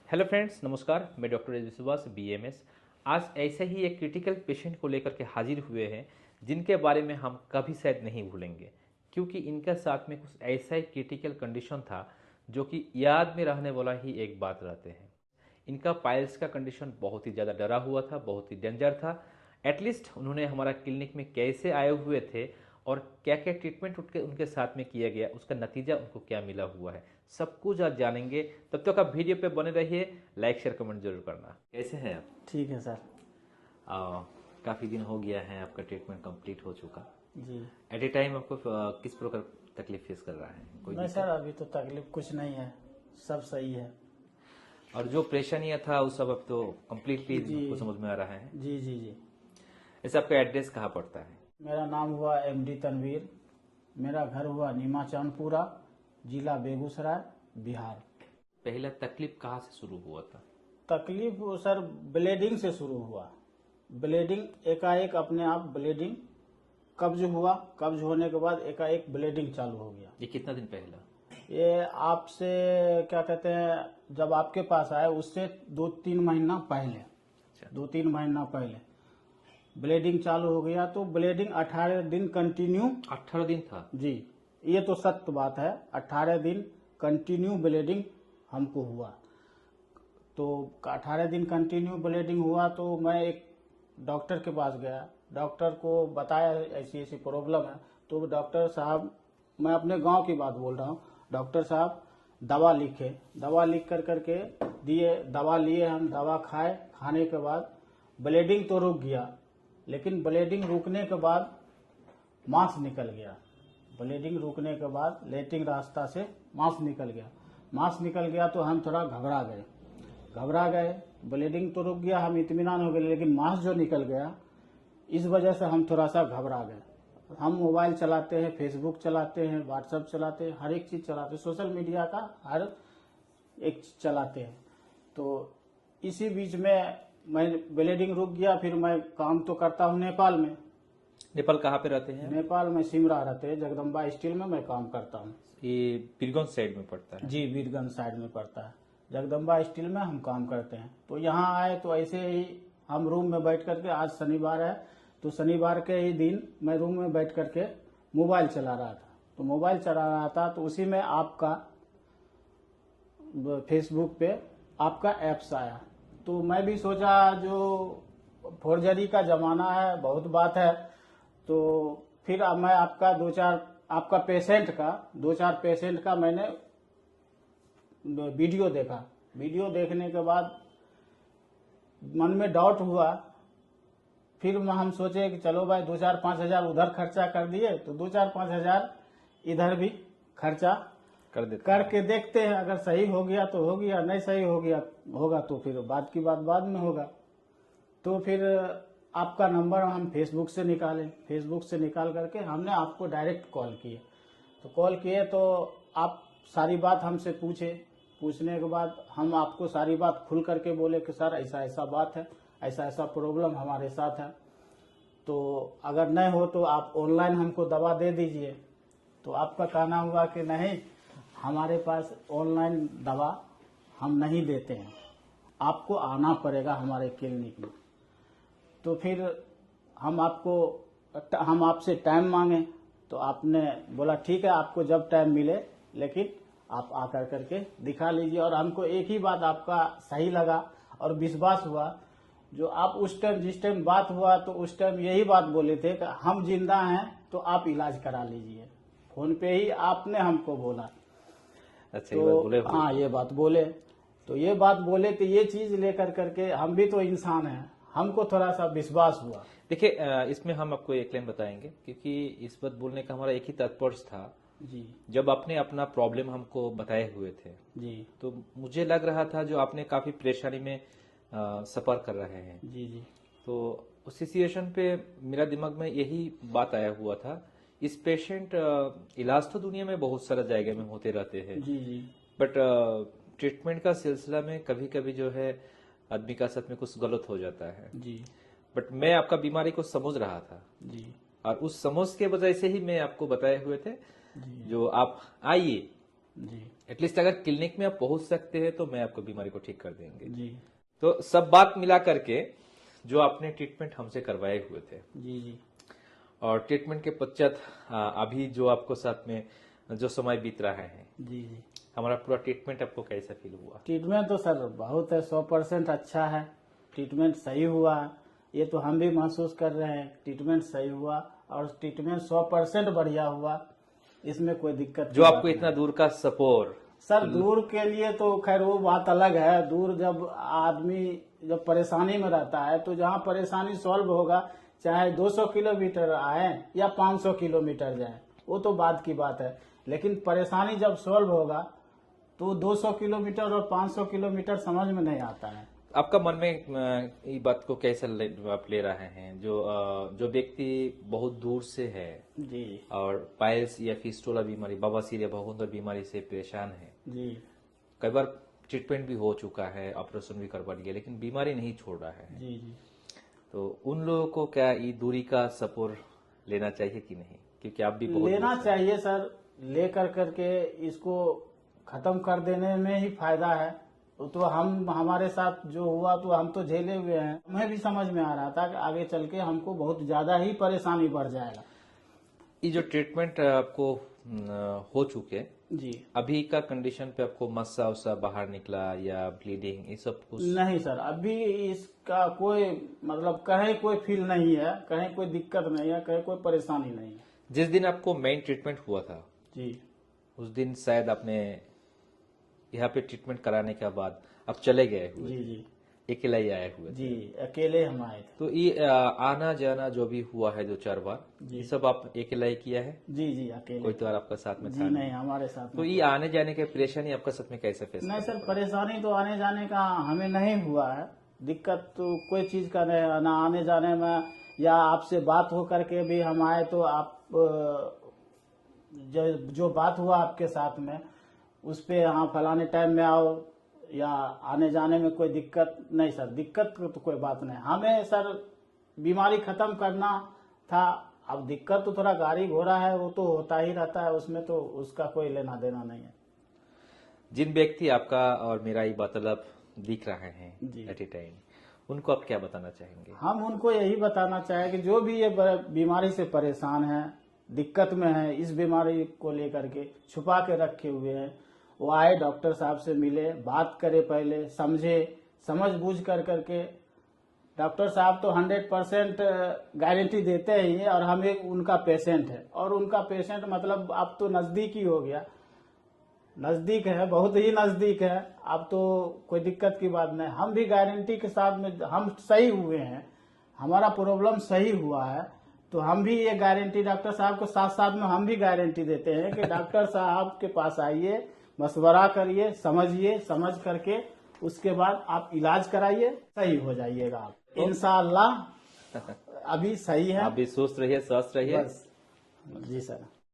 Hello friends, नमस्कार। मैं doctor विश्वास बीएमएस आज ऐसे ही एक क्रिटिकल पेशेंट को लेकर के हाजिर हुए हैं जिनके बारे में हम कभी शायद नहीं भूलेंगे, क्योंकि इनके साथ में कुछ ऐसा ही क्रिटिकल कंडीशन था जो कि याद में रहने वाला ही एक बात रहते हैं। इनका पाइल्स का कंडीशन बहुत ही ज़्यादा डरा हुआ था, बहुत ही डेंजर था। एटलीस्ट उन्होंने हमारा क्लिनिक में कैसे आए हुए थे और क्या क्या ट्रीटमेंट उनके उनके साथ में किया गया, उसका नतीजा उनको क्या मिला हुआ है, सब कुछ आज जानेंगे। तब तक आप वीडियो पे बने रहिए, लाइक शेयर कमेंट जरूर करना। कैसे हैं आप? ठीक है सर। काफ़ी दिन हो गया है, आपका ट्रीटमेंट कंप्लीट हो चुका। जी एट ए टाइम आपको किस प्रकार तकलीफ फेस कर रहा है? कोई नहीं दिक्कत? सर, अभी तो तकलीफ कुछ नहीं है, सब सही है। और जो परेशानियां था वो सब अब तो कम्प्लीटली जी आपको समझ में आ रहा है। जी जी जी। ऐसे आपका एड्रेस कहाँ पड़ता है? मेरा नाम हुआ एमडी तनवीर। मेरा घर हुआ नीमा चांदपुरा, जिला बेगूसराय, बिहार। पहला तकलीफ कहाँ से शुरू हुआ था? तकलीफ सर ब्लीडिंग से शुरू हुआ। ब्लीडिंग एकाएक अपने आप ब्लीडिंग कब्ज हुआ। कब्ज होने के बाद एकाएक ब्लीडिंग चालू हो गया। ये कितना दिन पहला? ये आपसे क्या कहते हैं, जब आपके पास आए उससे 2-3 महीना पहले, अच्छा। 2-3 महीना पहले ब्लीडिंग चालू हो गया। तो ब्लीडिंग 18 दिन कंटिन्यू। 18 दिन था? जी, ये तो सत्य बात है। 18 दिन कंटिन्यू ब्लीडिंग हमको हुआ। तो 18 दिन कंटिन्यू ब्लीडिंग हुआ तो मैं एक डॉक्टर के पास गया। डॉक्टर को बताया ऐसी ऐसी प्रॉब्लम है। तो डॉक्टर साहब, मैं अपने गांव की बात बोल रहा हूँ, डॉक्टर साहब दवा लिखे, दवा लिख कर करके दिए। दवा लिए, हम दवा खाए। खाने के बाद ब्लीडिंग तो रुक गया, लेकिन ब्लीडिंग रुकने के बाद मांस निकल गया। ब्लीडिंग रुकने के बाद लेटरिन रास्ता से मांस निकल गया। मांस निकल गया तो हम थोड़ा घबरा गए। ब्लीडिंग तो रुक गया, हम इत्मीनान हो गए, लेकिन मांस जो निकल गया, इस वजह से हम थोड़ा सा घबरा गए। हम मोबाइल चलाते हैं, फेसबुक चलाते हैं, व्हाट्सएप चलाते हैं, हर एक चीज चलाते हैं, सोशल मीडिया का हर एक चीज चलाते हैं। तो इसी बीच में मैं ब्लीडिंग रुक गया। फिर मैं काम तो करता हूँ नेपाल में। नेपाल कहाँ पे रहते हैं? नेपाल में सिमरा रहते हैं, जगदम्बा स्टील में मैं काम करता हूँ। ये पीरगंज साइड में पड़ता है? जी, वीरगंज साइड में पड़ता है। जगदम्बा स्टील में हम काम करते हैं। तो यहाँ आए तो ऐसे ही हम रूम में बैठ करके, आज शनिवार है तो शनिवार के ही दिन मैं रूम में बैठ करके मोबाइल चला रहा था। तो मोबाइल चला रहा था तो उसी में आपका फेसबुक पे आपका एप्स आया। तो मैं भी सोचा, जो फोर्जरी का जमाना है, बहुत बात है। तो फिर अब मैं आपका दो चार पेशेंट का मैंने वीडियो देखा। वीडियो देखने के बाद मन में डाउट हुआ। फिर हम सोचे कि चलो भाई 2-4-5 हजार उधर खर्चा कर दिए, तो 2-4-5 हजार इधर भी खर्चा कर देते करके देखते हैं। अगर सही हो गया तो हो गया, नहीं सही हो गया होगा तो फिर बाद की बात बाद में होगा। तो फिर आपका नंबर हम फेसबुक से निकाले। फेसबुक से निकाल करके हमने आपको डायरेक्ट कॉल किए। तो कॉल किए तो आप सारी बात हमसे पूछने के बाद हम आपको सारी बात खुल करके बोले कि सर ऐसा ऐसा बात है, ऐसा ऐसा प्रॉब्लम हमारे साथ है, तो अगर नहीं हो तो आप ऑनलाइन हमको दवा दे दीजिए। तो आपका कहना हुआ कि नहीं, हमारे पास ऑनलाइन दवा हम नहीं देते हैं, आपको आना पड़ेगा हमारे क्लिनिक में। तो फिर हम आपसे टाइम मांगे। तो आपने बोला ठीक है, आपको जब टाइम मिले, लेकिन आप आकर करके दिखा लीजिए। और हमको एक ही बात आपका सही लगा और विश्वास हुआ, जो आप उस टाइम जिस टाइम बात हुआ तो उस टाइम यही बात बोले थे कि हम जिंदा हैं तो आप इलाज करा लीजिए। फोन पे ही आपने हमको बोला। अच्छा, तो ये बात बोले? हाँ, ये बात बोले। तो ये बात बोले तो ये चीज लेकर करके हम भी तो इंसान हैं, हमको थोड़ा सा विश्वास हुआ। देखिए, इसमें हम आपको एक लाइन बताएंगे, क्योंकि इस बात बोलने का हमारा एक ही तात्पर्य था। जी जब आपने अपना प्रॉब्लम हमको बताए हुए थे, जी तो मुझे लग रहा था जो आपने काफी परेशानी में सफर कर रहे हैं। जी जी तो उस सिचुएशन पे मेरा दिमाग में यही बात आया हुआ था, इस पेशेंट इलाज तो दुनिया में बहुत सारा जगह में होते रहते हैं, जी जी बट ट्रीटमेंट का सिलसिला में कभी कभी जो है आदमी का साथ में कुछ गलत हो जाता है। जी बट मैं आपका बीमारी को समझ रहा था, जी और उस समझ के वजह से ही मैं आपको बताए हुए थे जी जो आप आइए, जी एटलीस्ट अगर क्लिनिक में आप पहुंच सकते हैं तो मैं आपको बीमारी को ठीक कर देंगे। जी तो सब बात मिला करके जो आपने ट्रीटमेंट हमसे करवाए हुए थे, जी जी और ट्रीटमेंट के पश्चात अभी जो आपको साथ में जो समय बीत रहा है, जी जी हमारा पूरा ट्रीटमेंट आपको कैसा फील हुआ? ट्रीटमेंट तो सर बहुत है, 100% अच्छा है। ट्रीटमेंट सही हुआ, ये तो हम भी महसूस कर रहे हैं। ट्रीटमेंट सही हुआ और ट्रीटमेंट 100% बढ़िया हुआ, इसमें कोई दिक्कत जो आपको इतना दूर का सपोर्ट, सर दूर के लिए तो खैर वो बात अलग है। दूर जब आदमी जब परेशानी में रहता है तो जहाँ परेशानी सॉल्व होगा, चाहे 200 किलोमीटर आए या 500 किलोमीटर जाए, वो तो बात की बात है। लेकिन परेशानी जब सॉल्व होगा तो 200 किलोमीटर और 500 किलोमीटर समझ में नहीं आता है। आपका मन में ये बात को कैसे आप ले रहे हैं? जो व्यक्ति बहुत दूर से है जी और पाइल्स या फिस्टुला बीमारी, बवासीर या बहुमूत्र बीमारी से परेशान है, जी कई बार ट्रीटमेंट भी हो चुका है, ऑपरेशन भी करवा लिया, लेकिन बीमारी नहीं छोड़ रहा है, जी जी तो उन लोगों को क्या ये दूरी का सपोर्ट लेना चाहिए कि नहीं? क्योंकि आप भी बहुत लेना दूर से चाहिए सर। ले करके इसको खत्म कर देने में ही फायदा है। वो तो हमारे साथ जो हुआ तो हम तो झेले हुए हैं। हमें भी समझ में आ रहा था कि आगे चल के हमको बहुत ज्यादा ही परेशानी बढ़ जाएगा। ये जो ट्रीटमेंट आपको हो चुके, जी अभी का कंडीशन पे आपको मस्सा उस्सा बाहर निकला या ब्लीडिंग, ये सब कुछ? नहीं सर, अभी इसका कोई मतलब कहीं कोई फील नहीं है, कहीं कोई दिक्कत नहीं है, कहीं कोई परेशानी नहीं है। जिस दिन आपको मेन ट्रीटमेंट हुआ था जी उस दिन शायद आपने यहाँ पे ट्रीटमेंट कराने के बाद आप चले गए हुए, जी जी अकेला ही आए हुए थे। जी अकेले हम आए थे। तो ये आना जाना जो भी हुआ है 2-4 बार, जी। ये सब आप अकेला ही किया है? जी जी अकेले। कोई तो और आपका साथ में जी था नहीं, हमारे साथ तो में ये आने जाने के परेशानी आपका साथ में कैसे फेस? नहीं सर, परेशानी तो आने जाने का हमें नहीं हुआ है। दिक्कत तो कोई चीज का नहीं, ना आने जाने में, या आपसे बात हो करके भी हम आए तो आप जो बात हुआ आपके साथ में उस पे हाँ फलाने टाइम में आओ, या आने जाने में कोई दिक्कत नहीं सर। दिक्कत तो कोई बात नहीं, हमें सर बीमारी खत्म करना था। अब दिक्कत तो थोड़ा गाड़ी घोड़ा है, वो तो होता ही रहता है, उसमें तो उसका कोई लेना देना नहीं है। जिन व्यक्ति आपका और मेरा ये वार्तालाप दिख रहे हैं जी। एट ए टाइम, उनको आप क्या बताना चाहेंगे? हम उनको यही बताना चाहें कि जो भी ये बीमारी से परेशान है, दिक्कत में है, इस बीमारी को लेकर के छुपा के रखे हुए हैं, वो आए डॉक्टर साहब से मिले, बात करे, पहले समझे, समझ बूझ कर करके। डॉक्टर साहब तो 100% गारंटी देते ही हैं, और हम एक उनका पेशेंट है। और उनका पेशेंट मतलब अब तो नजदीक ही हो गया, नजदीक है, बहुत ही नजदीक है। अब तो कोई दिक्कत की बात नहीं। हम भी गारंटी के साथ में हम सही हुए हैं, हमारा प्रॉब्लम सही हुआ है, तो हम भी ये गारंटी डॉक्टर साहब को साथ साथ में हम भी गारंटी देते हैं कि डॉक्टर साहब के पास आइए, मशवरा करिए, समझिए, समझ करके उसके बाद आप इलाज कराइए, सही हो जाइएगा आप इंशाअल्लाह। अभी सही है, आप भी स्वस्थ रहिए, स्वस्थ रहिए। बस। जी सर।